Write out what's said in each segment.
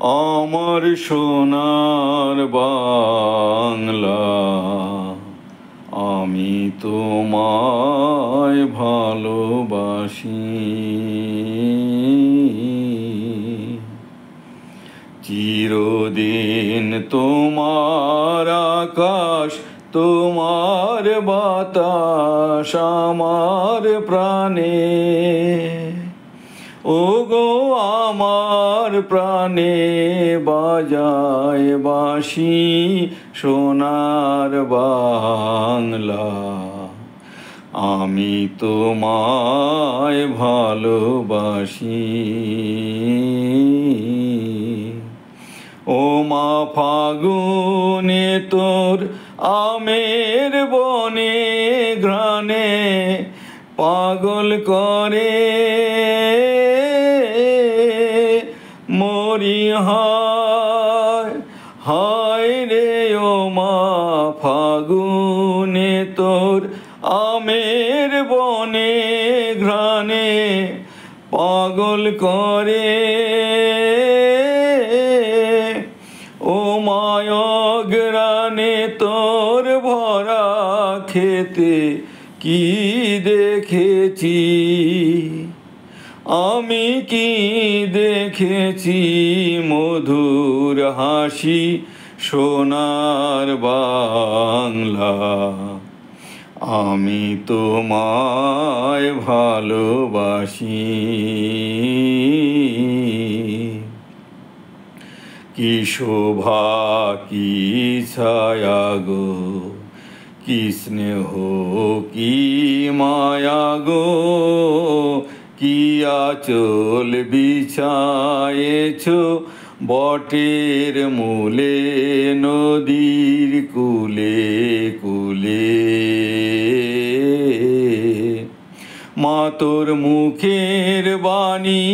আমার সোনার বাংলা, আমি তোমায় ভালোবাসি। চিরদিন তোমার আকাশ, তোমার বাতাস আমার প্রাণে, ওগো আমার প্রাণে বাজায় বাঁশি সোনার বাংলা, আমি তোমায় ভালোবাসি। ও মা ফাগুনে তোর আমের বনে ঘ্রাণে পাগল করে মরি, হায় হায় রে। ও মা ফাগুনে তোর আমের বনে ঘ্রাণে পাগল করে, ও মায় অঘ্রাণে তোর ভরা খেতে কি দেখেছি, আমি কি দেখেছি মধুর হাসি সোনার বাংলা, আমি তোমায় ভালোবাসি। কি শোভা কি ছায়া গো, কি স্নেহ কি মায়া গো, কি আঁচল বিছায়েছ বটের মূলে নদীর কূলে কূলে। মা তোর মুখের বাণী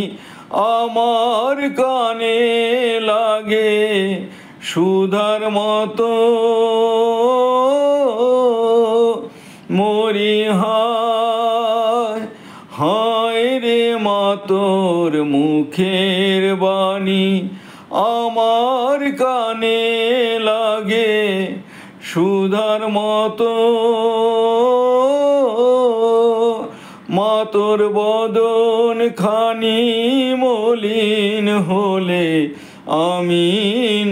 আমার কানে লাগে সুধার মতো, মরি হায় হায় রে। মা তোর মুখের বাণী আমার কানে লাগে সুধার মতো, মা তোর বদন খানি মলিন হলে আমি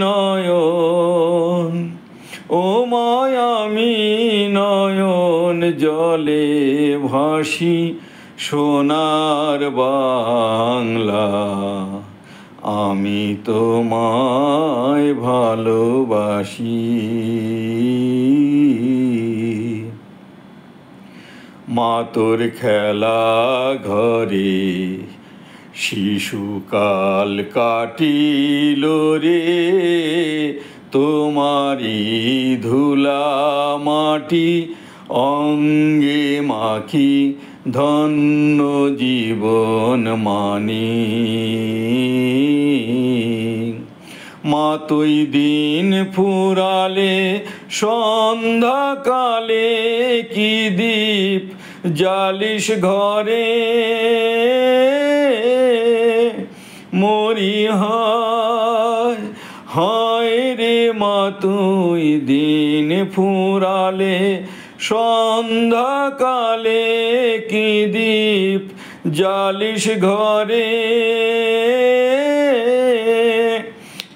নয়ন, ও মায় আমি নয়ন জলে ভাসি সোনার বাংলা, আমি তোমায় ভালোবাসি। মা তোর খেলা ঘরে শিশুকাল কাটিল রে, তোমারি ধুলা মাটি অঙ্গে মাখি ধন্য জীবন মানি। মা তুই দিন ফুরালে সন্ধ্যাকালে কি দীপ জালিস ঘরে, মরি হায় হায় রে। মা তুই দিন ফুরালে সন্ধ্যাকালে কি দীপ জালিস ঘরে,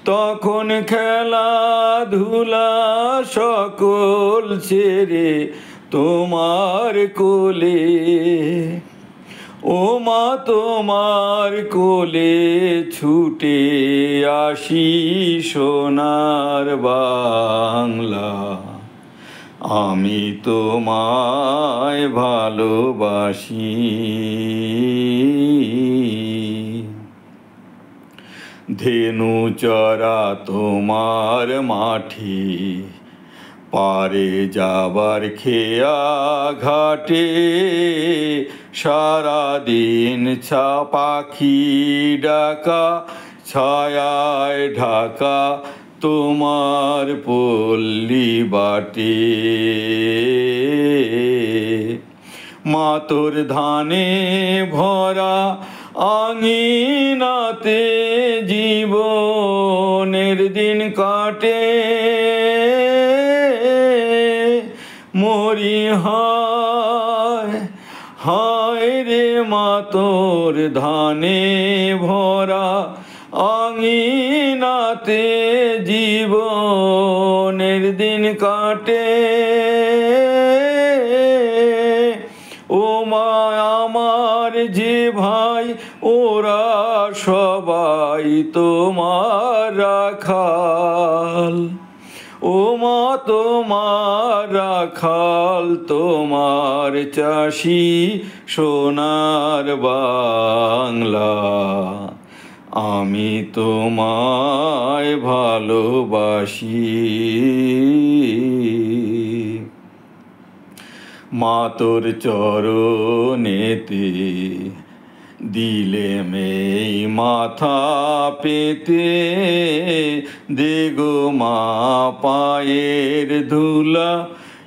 তখন খেলাধুলা সকল ছেড়ে তোমার কোলে, ও মা তোমার কোলে ছুটে আসি সোনার বাংলা, আমি তোমায় ভালোবাসি। ধেনু চরা তোমার মাঠে পারে যাবার খেয়া ঘাটে, সারাদিন পাখি ডাকা ছায়ায় ঢাকা তোমার পল্লী বাটে। মা তোর ধানে ভরা আঙিনাতে জীবন দিন কাটে মরি হায় হায় রে মা তোর ধানে ভরা আঙিনাতে জীবনের দিন কাটে ও মা আমার যে ভাই ওরা সবাই তোমার রাখাল ও মা তোমার রাখাল তোমার চাষি সোনার বাংলা আমি তোমায় ভালোবাসি মা তোর চরণেতে দিলে মেই মাথা পেতে দেগো মা পায়ের ধুলা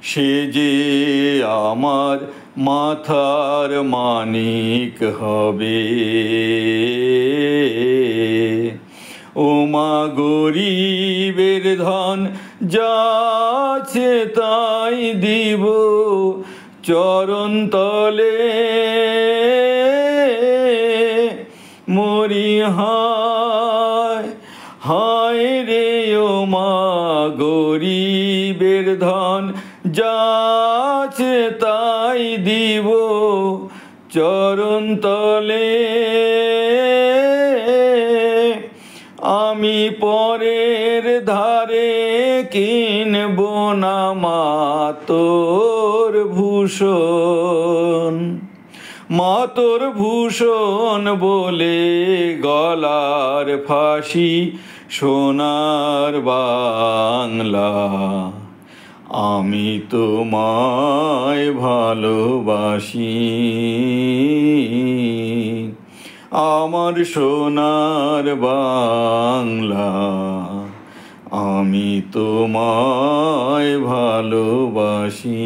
সে যে আমার মাথার মানিক হবে ও মা গরিবের ধন যাচ্ছে তাই দিব চরণ তলে মরি হায় হায় রে ও মা গরিবের ধন যাচ্ছে তাই দিব চরণ তলে আমি পরের ধারে কিনব না মা তোর ভূষণ মা তোর ভূষণ বলে গলার ফাঁসি সোনার বাংলা আমি তোমায় ভালোবাসি আমার সোনার বাংলা আমি তোমায় ভালোবাসি।